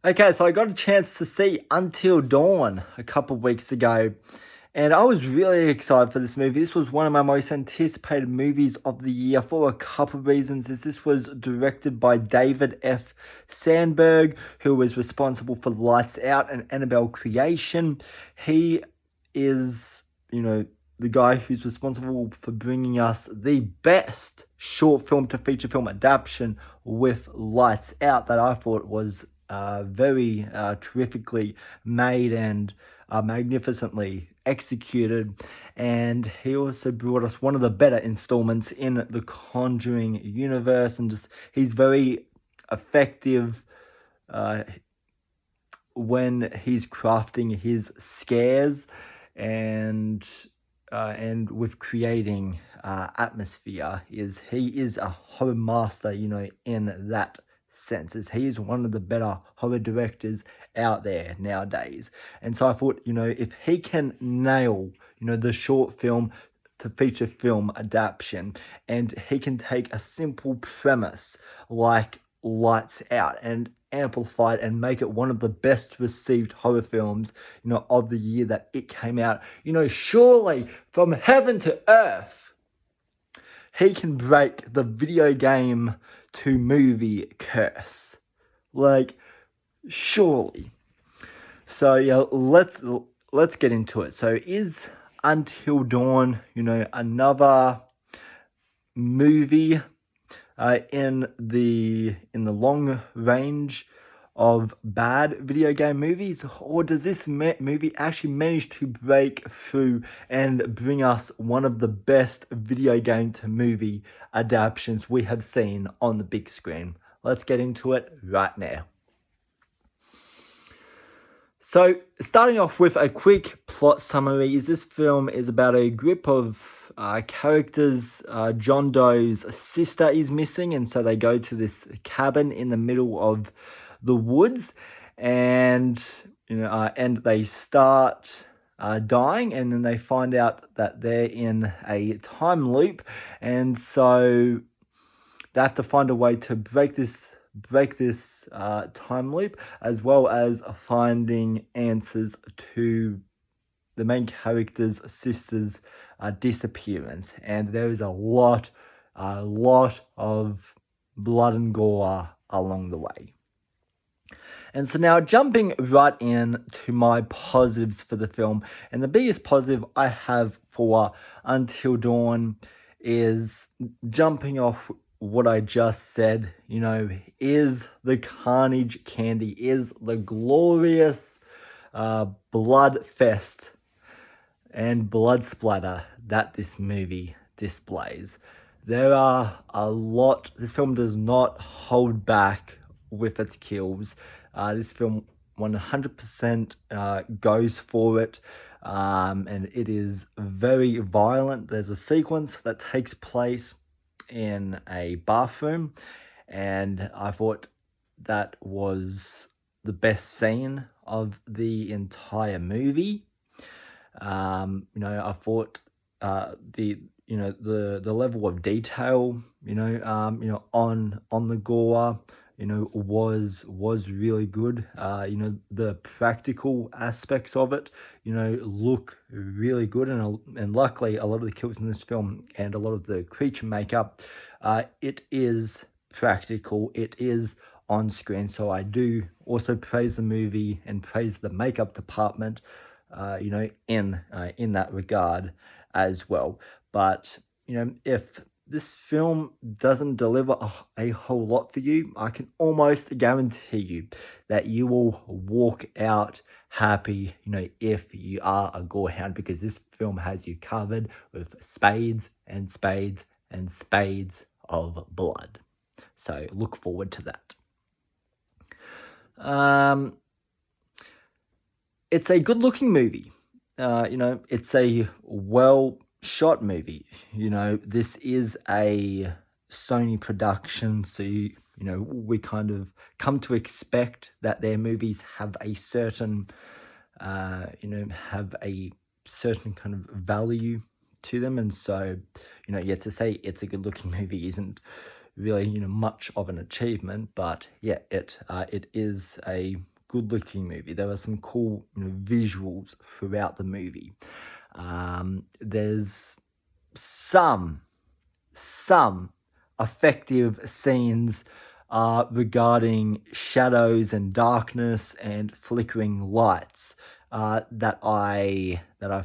Okay, so I got a chance to see Until Dawn a couple of weeks ago, and I was really excited for this movie. This was one of my most anticipated movies of the year for a couple of reasons. As this was directed by David F. Sandberg, who was responsible for Lights Out and Annabelle Creation. He is, the guy who's responsible for bringing us the best short film to feature film adaptation with Lights Out that I thought was very terrifically made and magnificently executed. And he also brought us one of the better installments in the Conjuring universe, and just he's very effective when he's crafting his scares and with creating atmosphere. He is a horror master, in that sense. As he is one of the better horror directors out there nowadays. And so I thought, if he can nail, the short film to feature film adaptation, and he can take a simple premise like Lights Out and amplify it and make it one of the best received horror films, of the year that it came out. Surely from heaven to earth, he can break the video game to movie curse. Like, surely. So yeah, let's get into it. So is Until Dawn, another movie in the long range of bad video game movies, or does this movie actually manage to break through and bring us one of the best video game to movie adaptations we have seen on the big screen? Let's get into it right now. So, starting off with a quick plot summary, is this film is about a group of characters. John Doe's sister is missing, and so they go to this cabin in the middle of the woods, and and they start dying, and then they find out that they're in a time loop, and so they have to find a way to break this time loop, as well as finding answers to the main character's sister's disappearance. And there is a lot of blood and gore along the way. And so now jumping right in to my positives for the film, and the biggest positive I have for Until Dawn is jumping off what I just said, is the carnage candy, is the glorious blood fest and blood splatter that this movie displays. This film does not hold back with its kills. This film 100% goes for it. And it is very violent. There's a sequence that takes place in a bathroom, and I thought that was the best scene of the entire movie. I thought the level of detail, on the gore, was really good. The practical aspects of it, look really good, and luckily a lot of the kills in this film and a lot of the creature makeup, it is practical, it is on screen. So I do also praise the movie and praise the makeup department, in that regard as well. But if this film doesn't deliver a whole lot for you, I can almost guarantee you that you will walk out happy, if you are a gorehound, because this film has you covered with spades and spades and spades of blood. So look forward to that. It's a good-looking movie. It's a well-shot movie. This is a Sony production, so we kind of come to expect that their movies have a certain, have a certain kind of value to them, and so, to say it's a good-looking movie isn't really, much of an achievement, but yeah, it is a good-looking movie. There are some cool, visuals throughout the movie. There's some some effective scenes regarding shadows and darkness and flickering lights that I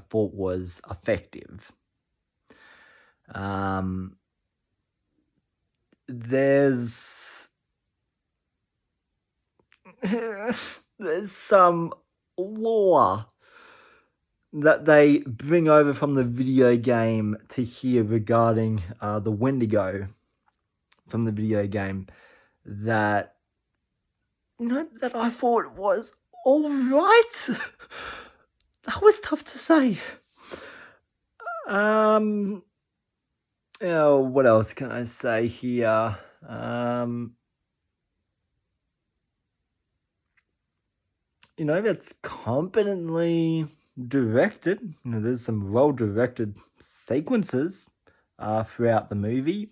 thought was effective. Um, there's there's some lore that they bring over from the video game to here regarding the Wendigo from the video game that that I thought was all right. That was tough to say. Um, what else can I say here? It's competently directed. There's some well-directed sequences throughout the movie.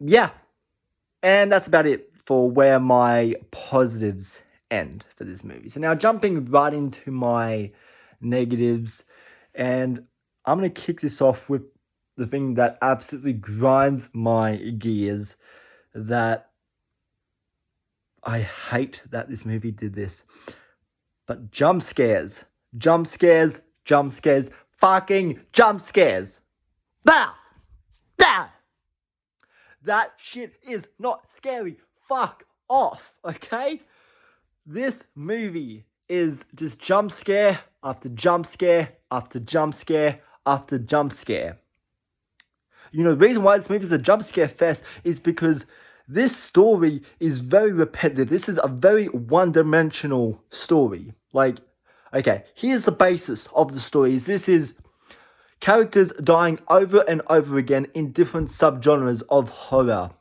Yeah, and that's about it for where my positives end for this movie. So now jumping right into my negatives, and I'm going to kick this off with the thing that absolutely grinds my gears, that I hate that this movie did this. But jump scares. Jump scares. Jump scares. Fucking jump scares. Bah! Bah! That shit is not scary. Fuck off, okay? This movie is just jump scare after jump scare after jump scare after jump scare. The reason why this movie is a jump scare fest is because this story is very repetitive. This is a very one-dimensional story. Like, okay, here's the basis of the story. This is characters dying over and over again in different subgenres of horror.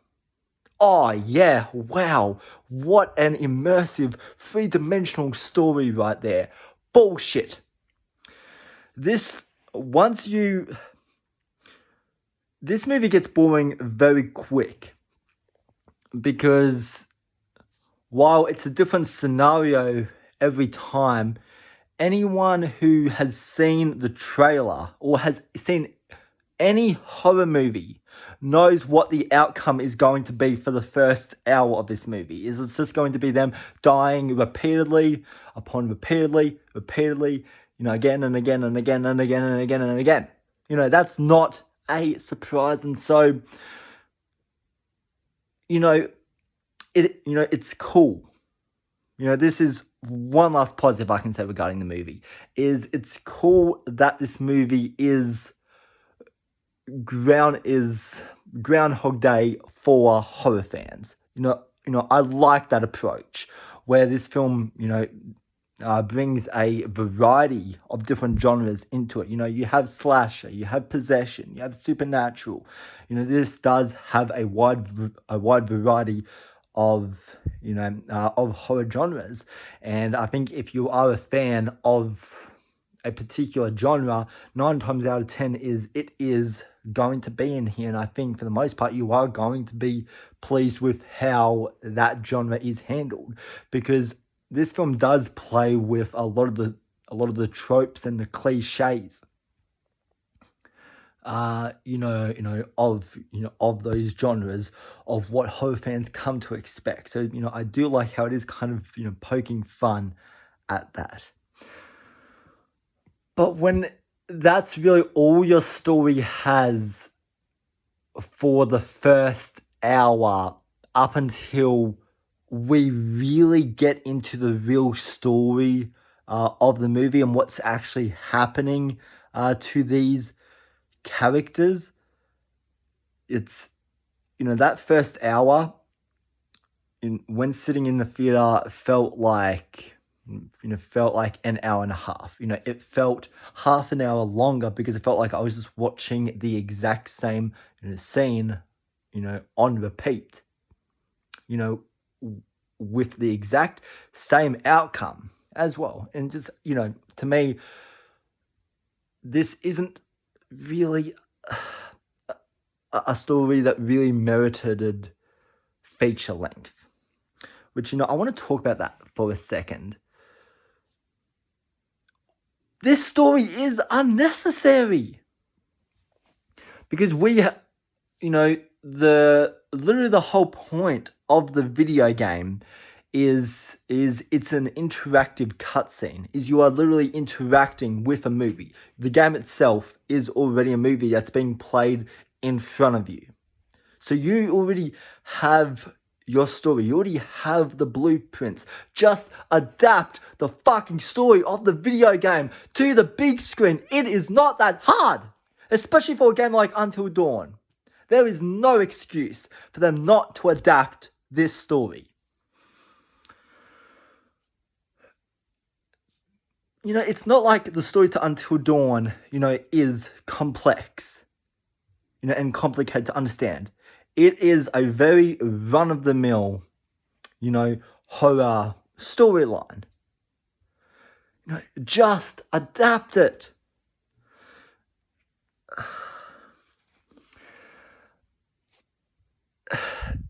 Oh, yeah, wow. What an immersive, three-dimensional story right there. Bullshit. This movie gets boring very quick because while it's a different scenario every time, anyone who has seen the trailer or has seen any horror movie knows what the outcome is going to be for the first hour of this movie. It's just going to be them dying repeatedly upon repeatedly, again and again and again and again and again and again. That's not a surprise. And so, it's cool. This is one last positive I can say regarding the movie, is it's cool that this movie is Groundhog Day for horror fans. I like that approach where this film, brings a variety of different genres into it. You have slasher, you have possession, you have supernatural. This does have a wide variety of of horror genres, and I think if you are a fan of a particular genre, 9 times out of 10 it is going to be in here, and I think for the most part you are going to be pleased with how that genre is handled, because this film does play with a lot of the tropes and the cliches of those genres of what horror fans come to expect. So I do like how it is kind of poking fun at that. But when that's really all your story has for the first hour, up until we really get into the real story of the movie and what's actually happening to these characters, it's that first hour when sitting in the theater felt like an hour and a half. It felt half an hour longer because it felt like I was just watching the exact same scene on repeat, with the exact same outcome as well. And just to me, this isn't really a story that really merited feature length. Which, I want to talk about that for a second. This story is unnecessary. Because literally the whole point of the video game is it's an interactive cutscene. Is you are literally interacting with a movie. The game itself is already a movie that's being played in front of you. So you already have your story. You already have the blueprints. Just adapt the fucking story of the video game to the big screen. It is not that hard. Especially for a game like Until Dawn. There is no excuse for them not to adapt this story. It's not like the story to Until Dawn, is complex, and complicated to understand. It is a very run-of-the-mill, horror storyline. Just adapt it.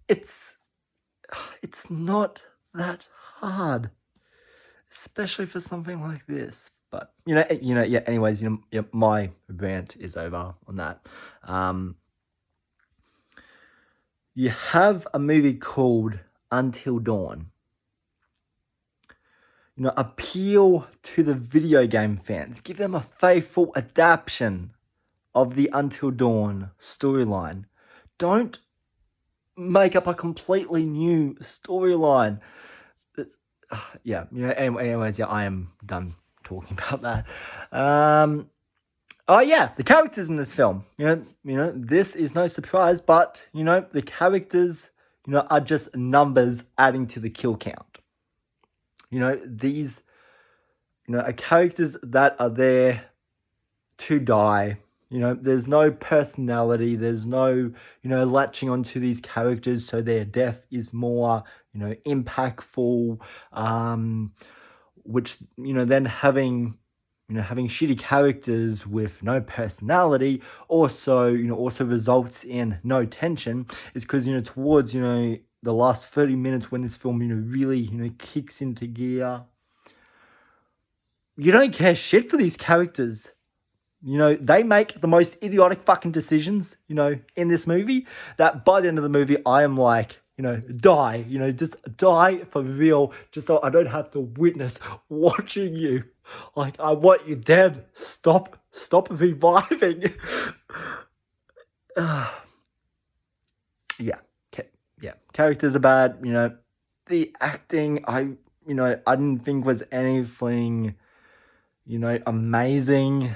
It's not that hard, especially for something like this. But anyways, my rant is over on that. You have a movie called Until Dawn. Appeal to the video game fans. Give them a faithful adaptation of the Until Dawn storyline. Don't make up a completely new storyline. Anyways, I am done talking about that. The characters in this film. This is no surprise, but the characters, are just numbers adding to the kill count. These, are characters that are there to die. There's no personality. There's no, latching onto these characters so their death is more, impactful. Which, then having shitty characters with no personality also results in no tension. Is because, towards, the last 30 minutes when this film, really, kicks into gear, you don't care shit for these characters. They make the most idiotic fucking decisions, in this movie, that by the end of the movie, I am like, die, just die for real, just so I don't have to witness watching you. Like, I want you dead. Stop reviving. Characters are bad, the acting, I didn't think was anything, amazing.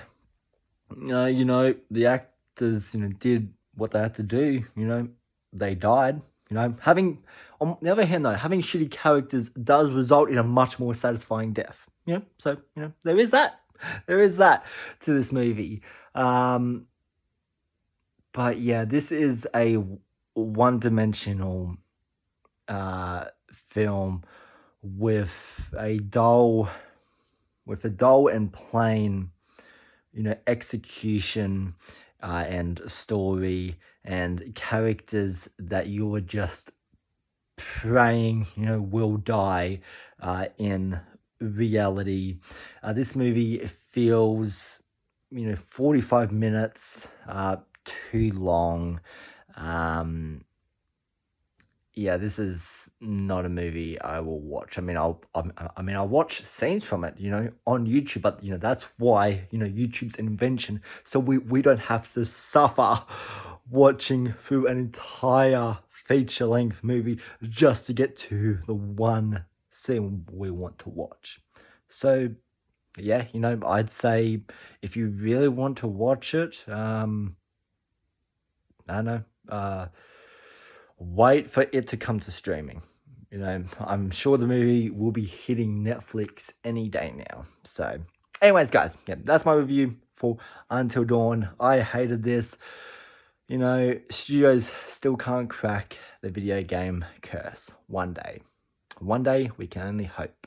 The actors, did what they had to do, they died. On the other hand, though, having shitty characters does result in a much more satisfying death. So, there is that. There is that to this movie. But yeah, this is a one-dimensional film with a dull and plain, execution and story and characters that you're just praying, will die in reality. This movie feels, 45 minutes too long. This is not a movie I will watch. I'll watch scenes from it, on YouTube, but that's why, YouTube's an invention, so we don't have to suffer watching through an entire feature-length movie just to get to the one scene we want to watch. So yeah, I'd say if you really want to watch it, I don't know, wait for it to come to streaming. I'm sure the movie will be hitting Netflix any day now. So anyways, guys, that's my review for Until Dawn. I hated this. Studios still can't crack the video game curse. One day we can only hope.